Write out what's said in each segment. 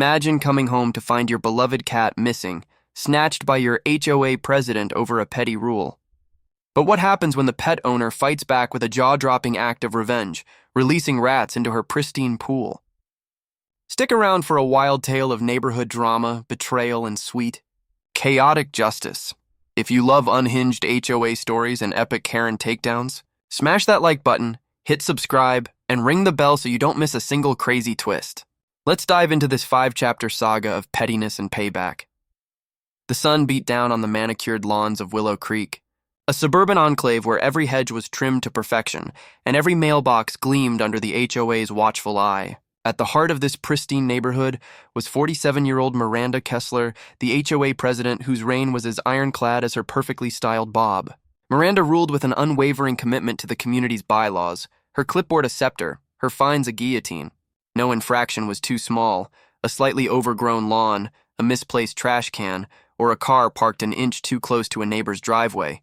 Imagine coming home to find your beloved cat missing, snatched by your HOA president over a petty rule. But what happens when the pet owner fights back with a jaw-dropping act of revenge, releasing rats into her pristine pool? Stick around for a wild tale of neighborhood drama, betrayal, and sweet, chaotic justice. If you love unhinged HOA stories and epic Karen takedowns, smash that like button, hit subscribe, and ring the bell so you don't miss a single crazy twist. Let's dive into this 5-chapter saga of pettiness and payback. The sun beat down on the manicured lawns of Willow Creek, a suburban enclave where every hedge was trimmed to perfection and every mailbox gleamed under the HOA's watchful eye. At the heart of this pristine neighborhood was 47-year-old Miranda Kessler, the HOA president whose reign was as ironclad as her perfectly styled bob. Miranda ruled with an unwavering commitment to the community's bylaws, her clipboard a scepter, her fines a guillotine. No infraction was too small: a slightly overgrown lawn, a misplaced trash can, or a car parked an inch too close to a neighbor's driveway.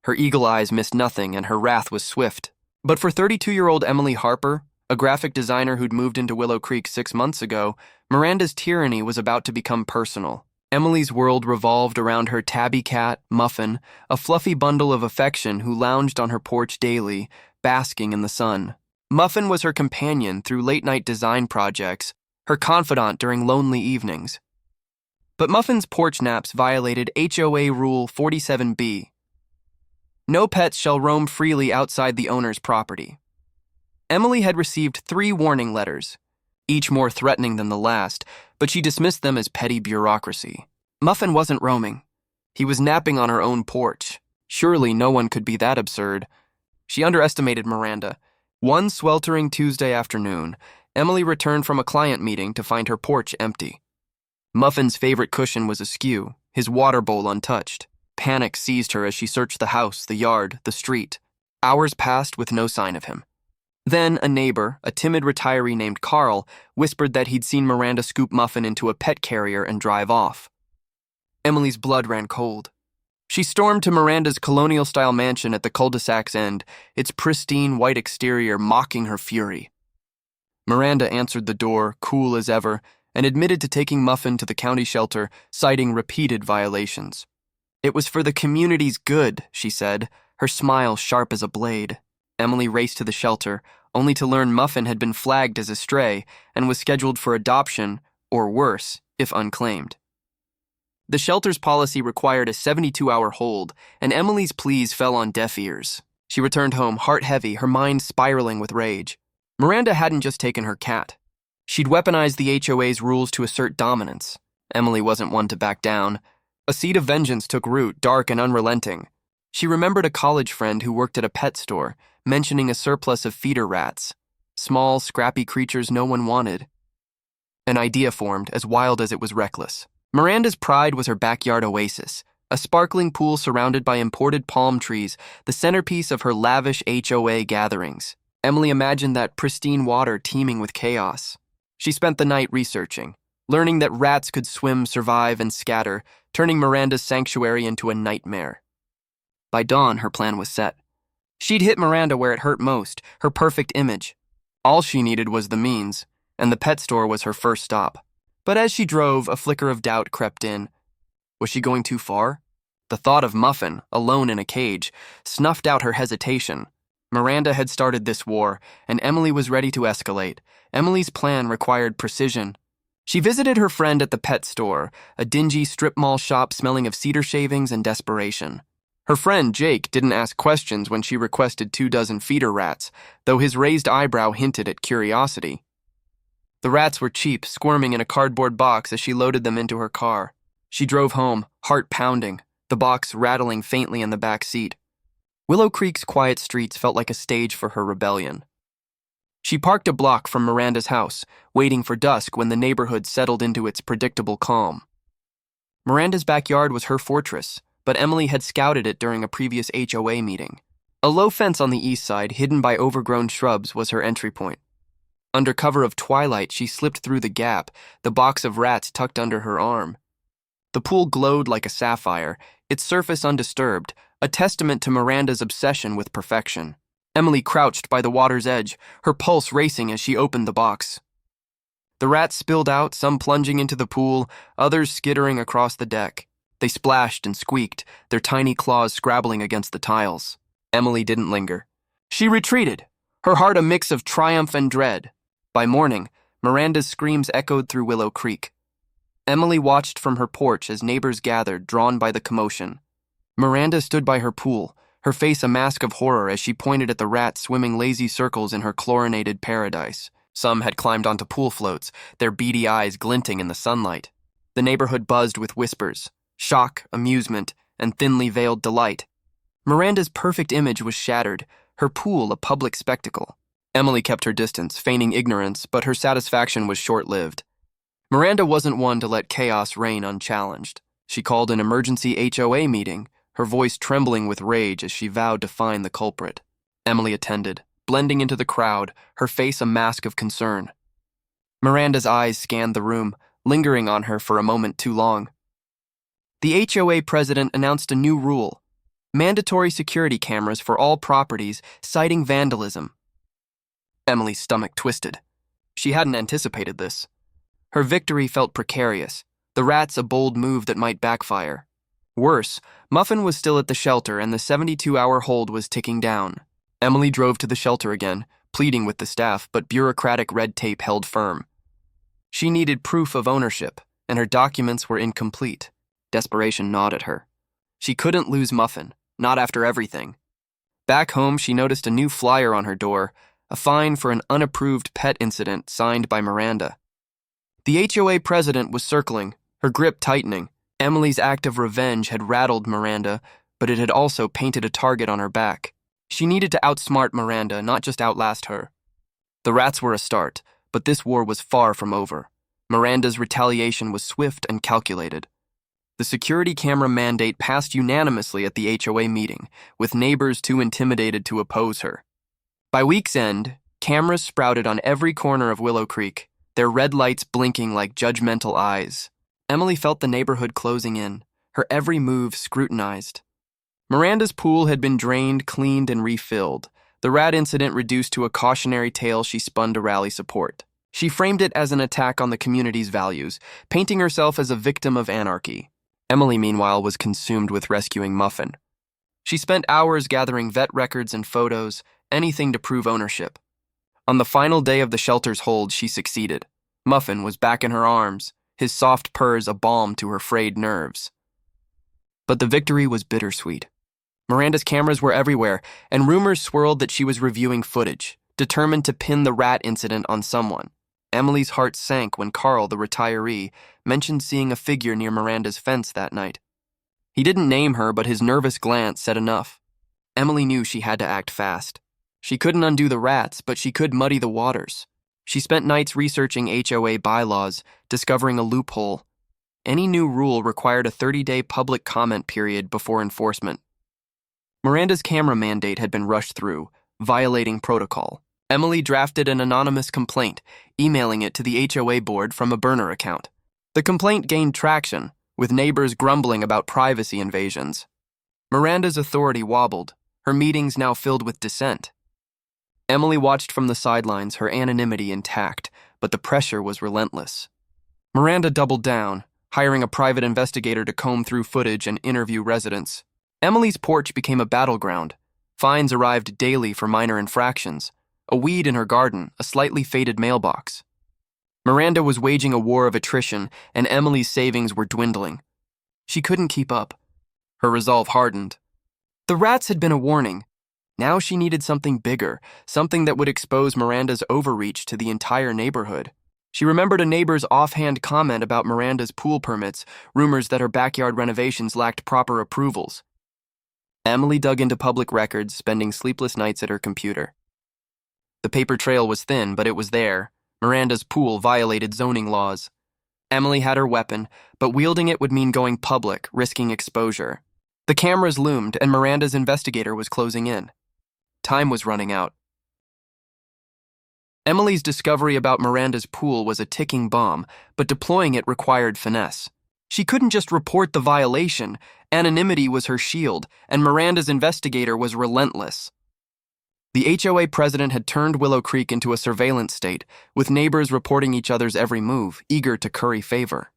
Her eagle eyes missed nothing, and her wrath was swift. But for 32-year-old Emily Harper, a graphic designer who'd moved into Willow Creek 6 months ago, Miranda's tyranny was about to become personal. Emily's world revolved around her tabby cat, Muffin, a fluffy bundle of affection who lounged on her porch daily, basking in the sun. Muffin was her companion through late-night design projects, her confidant during lonely evenings. But Muffin's porch naps violated HOA Rule 47B. No pets shall roam freely outside the owner's property. Emily had received 3 warning letters, each more threatening than the last, but she dismissed them as petty bureaucracy. Muffin wasn't roaming. He was napping on her own porch. Surely no one could be that absurd. She underestimated Miranda. One sweltering Tuesday afternoon, Emily returned from a client meeting to find her porch empty. Muffin's favorite cushion was askew, his water bowl untouched. Panic seized her as she searched the house, the yard, the street. Hours passed with no sign of him. Then a neighbor, a timid retiree named Carl, whispered that he'd seen Miranda scoop Muffin into a pet carrier and drive off. Emily's blood ran cold. She stormed to Miranda's colonial-style mansion at the cul-de-sac's end, its pristine white exterior mocking her fury. Miranda answered the door, cool as ever, and admitted to taking Muffin to the county shelter, citing repeated violations. It was for the community's good, she said, her smile sharp as a blade. Emily raced to the shelter, only to learn Muffin had been flagged as a stray and was scheduled for adoption, or worse, if unclaimed. The shelter's policy required a 72-hour hold, and Emily's pleas fell on deaf ears. She returned home heart heavy, her mind spiraling with rage. Miranda hadn't just taken her cat. She'd weaponized the HOA's rules to assert dominance. Emily wasn't one to back down. A seed of vengeance took root, dark and unrelenting. She remembered a college friend who worked at a pet store, mentioning a surplus of feeder rats, small, scrappy creatures no one wanted. An idea formed, as wild as it was reckless. Miranda's pride was her backyard oasis, a sparkling pool surrounded by imported palm trees, the centerpiece of her lavish HOA gatherings. Emily imagined that pristine water teeming with chaos. She spent the night researching, learning that rats could swim, survive, and scatter, turning Miranda's sanctuary into a nightmare. By dawn, her plan was set. She'd hit Miranda where it hurt most, her perfect image. All she needed was the means, and the pet store was her first stop. But as she drove, a flicker of doubt crept in. Was she going too far? The thought of Muffin, alone in a cage, snuffed out her hesitation. Miranda had started this war, and Emily was ready to escalate. Emily's plan required precision. She visited her friend at the pet store, a dingy strip mall shop smelling of cedar shavings and desperation. Her friend, Jake, didn't ask questions when she requested 24 feeder rats, though his raised eyebrow hinted at curiosity. The rats were cheap, squirming in a cardboard box as she loaded them into her car. She drove home, heart pounding, the box rattling faintly in the back seat. Willow Creek's quiet streets felt like a stage for her rebellion. She parked a block from Miranda's house, waiting for dusk when the neighborhood settled into its predictable calm. Miranda's backyard was her fortress, but Emily had scouted it during a previous HOA meeting. A low fence on the east side, hidden by overgrown shrubs, was her entry point. Under cover of twilight, she slipped through the gap, the box of rats tucked under her arm. The pool glowed like a sapphire, its surface undisturbed, a testament to Miranda's obsession with perfection. Emily crouched by the water's edge, her pulse racing as she opened the box. The rats spilled out, some plunging into the pool, others skittering across the deck. They splashed and squeaked, their tiny claws scrabbling against the tiles. Emily didn't linger. She retreated, her heart a mix of triumph and dread. By morning, Miranda's screams echoed through Willow Creek. Emily watched from her porch as neighbors gathered, drawn by the commotion. Miranda stood by her pool, her face a mask of horror as she pointed at the rats swimming lazy circles in her chlorinated paradise. Some had climbed onto pool floats, their beady eyes glinting in the sunlight. The neighborhood buzzed with whispers, shock, amusement, and thinly veiled delight. Miranda's perfect image was shattered, her pool a public spectacle. Emily kept her distance, feigning ignorance, but her satisfaction was short-lived. Miranda wasn't one to let chaos reign unchallenged. She called an emergency HOA meeting, her voice trembling with rage as she vowed to find the culprit. Emily attended, blending into the crowd, her face a mask of concern. Miranda's eyes scanned the room, lingering on her for a moment too long. The HOA president announced a new rule: mandatory security cameras for all properties citing vandalism. Emily's stomach twisted. She hadn't anticipated this. Her victory felt precarious, the rats a bold move that might backfire. Worse, Muffin was still at the shelter and the 72-hour hold was ticking down. Emily drove to the shelter again, pleading with the staff, but bureaucratic red tape held firm. She needed proof of ownership, and her documents were incomplete. Desperation gnawed at her. She couldn't lose Muffin, not after everything. Back home, she noticed a new flyer on her door, a fine for an unapproved pet incident signed by Miranda. The HOA president was circling, her grip tightening. Emily's act of revenge had rattled Miranda, but it had also painted a target on her back. She needed to outsmart Miranda, not just outlast her. The rats were a start, but this war was far from over. Miranda's retaliation was swift and calculated. The security camera mandate passed unanimously at the HOA meeting, with neighbors too intimidated to oppose her. By week's end, cameras sprouted on every corner of Willow Creek, their red lights blinking like judgmental eyes. Emily felt the neighborhood closing in, her every move scrutinized. Miranda's pool had been drained, cleaned, and refilled, the rat incident reduced to a cautionary tale she spun to rally support. She framed it as an attack on the community's values, painting herself as a victim of anarchy. Emily, meanwhile, was consumed with rescuing Muffin. She spent hours gathering vet records and photos, anything to prove ownership. On the final day of the shelter's hold, she succeeded. Muffin was back in her arms, his soft purrs a balm to her frayed nerves. But the victory was bittersweet. Miranda's cameras were everywhere, and rumors swirled that she was reviewing footage, determined to pin the rat incident on someone. Emily's heart sank when Carl, the retiree, mentioned seeing a figure near Miranda's fence that night. He didn't name her, but his nervous glance said enough. Emily knew she had to act fast. She couldn't undo the rats, but she could muddy the waters. She spent nights researching HOA bylaws, discovering a loophole. Any new rule required a 30-day public comment period before enforcement. Miranda's camera mandate had been rushed through, violating protocol. Emily drafted an anonymous complaint, emailing it to the HOA board from a burner account. The complaint gained traction, with neighbors grumbling about privacy invasions. Miranda's authority wobbled, her meetings now filled with dissent. Emily watched from the sidelines, her anonymity intact, but the pressure was relentless. Miranda doubled down, hiring a private investigator to comb through footage and interview residents. Emily's porch became a battleground. Fines arrived daily for minor infractions. A weed in her garden, a slightly faded mailbox. Miranda was waging a war of attrition, and Emily's savings were dwindling. She couldn't keep up. Her resolve hardened. The rats had been a warning. Now she needed something bigger, something that would expose Miranda's overreach to the entire neighborhood. She remembered a neighbor's offhand comment about Miranda's pool permits, rumors that her backyard renovations lacked proper approvals. Emily dug into public records, spending sleepless nights at her computer. The paper trail was thin, but it was there. Miranda's pool violated zoning laws. Emily had her weapon, but wielding it would mean going public, risking exposure. The cameras loomed, and Miranda's investigator was closing in. Time was running out. Emily's discovery about Miranda's pool was a ticking bomb, but deploying it required finesse. She couldn't just report the violation. Anonymity was her shield, and Miranda's investigator was relentless. The HOA president had turned Willow Creek into a surveillance state, with neighbors reporting each other's every move, eager to curry favor.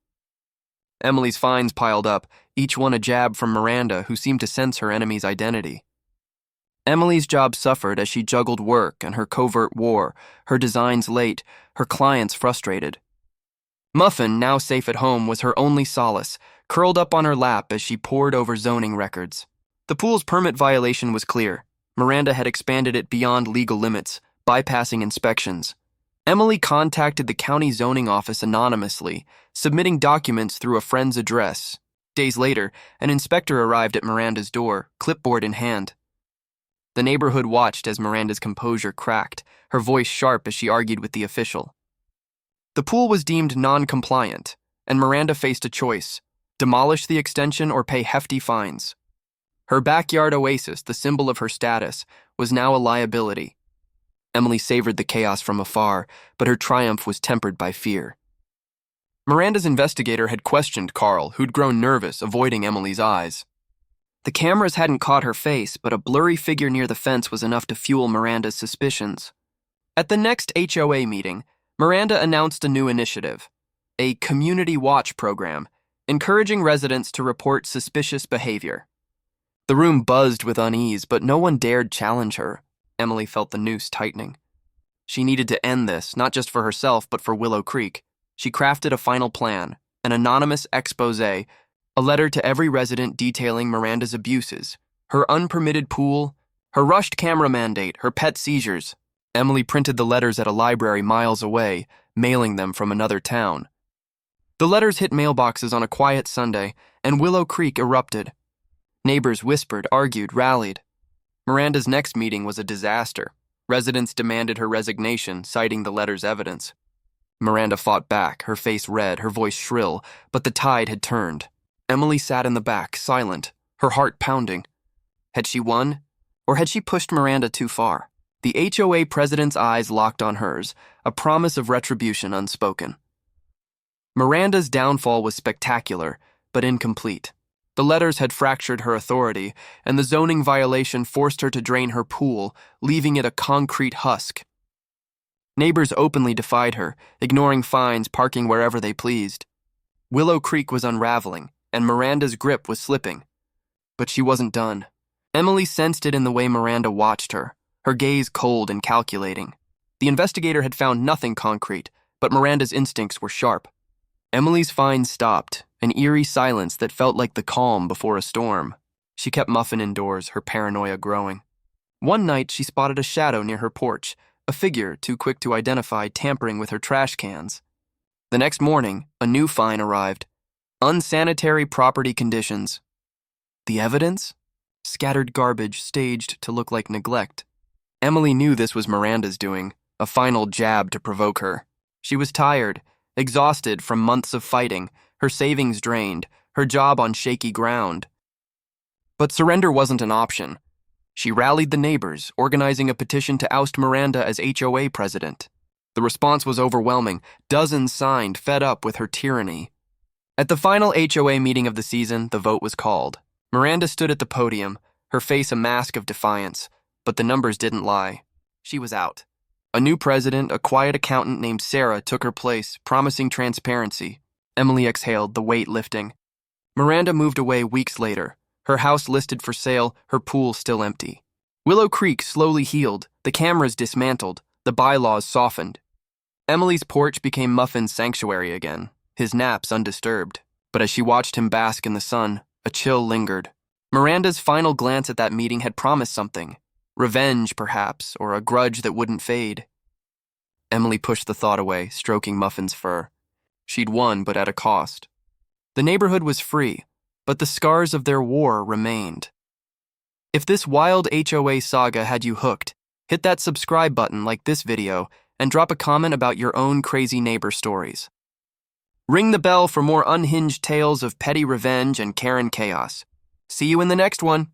Emily's fines piled up, each one a jab from Miranda, who seemed to sense her enemy's identity. Emily's job suffered as she juggled work and her covert war, her designs late, her clients frustrated. Muffin, now safe at home, was her only solace, curled up on her lap as she pored over zoning records. The pool's permit violation was clear. Miranda had expanded it beyond legal limits, bypassing inspections. Emily contacted the county zoning office anonymously, submitting documents through a friend's address. Days later, an inspector arrived at Miranda's door, clipboard in hand. The neighborhood watched as Miranda's composure cracked, her voice sharp as she argued with the official. The pool was deemed non-compliant, and Miranda faced a choice: demolish the extension or pay hefty fines. Her backyard oasis, the symbol of her status, was now a liability. Emily savored the chaos from afar, but her triumph was tempered by fear. Miranda's investigator had questioned Carl, who'd grown nervous, avoiding Emily's eyes. The cameras hadn't caught her face, but a blurry figure near the fence was enough to fuel Miranda's suspicions. At the next HOA meeting, Miranda announced a new initiative, a community watch program, encouraging residents to report suspicious behavior. The room buzzed with unease, but no one dared challenge her. Emily felt the noose tightening. She needed to end this, not just for herself, but for Willow Creek. She crafted a final plan, an anonymous expose, a letter to every resident detailing Miranda's abuses, her unpermitted pool, her rushed camera mandate, her pet seizures. Emily printed the letters at a library miles away, mailing them from another town. The letters hit mailboxes on a quiet Sunday, and Willow Creek erupted. Neighbors whispered, argued, rallied. Miranda's next meeting was a disaster. Residents demanded her resignation, citing the letter's evidence. Miranda fought back, her face red, her voice shrill, but the tide had turned. Emily sat in the back, silent, her heart pounding. Had she won? Or had she pushed Miranda too far? The HOA president's eyes locked on hers, a promise of retribution unspoken. Miranda's downfall was spectacular, but incomplete. The letters had fractured her authority, and the zoning violation forced her to drain her pool, leaving it a concrete husk. Neighbors openly defied her, ignoring fines, parking wherever they pleased. Willow Creek was unraveling, and Miranda's grip was slipping. But she wasn't done. Emily sensed it in the way Miranda watched her, her gaze cold and calculating. The investigator had found nothing concrete, but Miranda's instincts were sharp. Emily's fines stopped, an eerie silence that felt like the calm before a storm. She kept Muffin indoors, her paranoia growing. One night, she spotted a shadow near her porch, a figure too quick to identify tampering with her trash cans. The next morning, a new fine arrived. Unsanitary property conditions. The evidence? Scattered garbage staged to look like neglect. Emily knew this was Miranda's doing, a final jab to provoke her. She was tired, exhausted from months of fighting, her savings drained, her job on shaky ground. But surrender wasn't an option. She rallied the neighbors, organizing a petition to oust Miranda as HOA president. The response was overwhelming. Dozens signed, fed up with her tyranny. At the final HOA meeting of the season, the vote was called. Miranda stood at the podium, her face a mask of defiance, but the numbers didn't lie. She was out. A new president, a quiet accountant named Sarah, took her place, promising transparency. Emily exhaled, the weight lifting. Miranda moved away weeks later, her house listed for sale, her pool still empty. Willow Creek slowly healed, the cameras dismantled, the bylaws softened. Emily's porch became Muffin's sanctuary again, his naps undisturbed. But as she watched him bask in the sun, a chill lingered. Miranda's final glance at that meeting had promised something. Revenge, perhaps, or a grudge that wouldn't fade. Emily pushed the thought away, stroking Muffin's fur. She'd won, but at a cost. The neighborhood was free, but the scars of their war remained. If this wild HOA saga had you hooked, hit that subscribe button like this video and drop a comment about your own crazy neighbor stories. Ring the bell for more unhinged tales of petty revenge and Karen chaos. See you in the next one.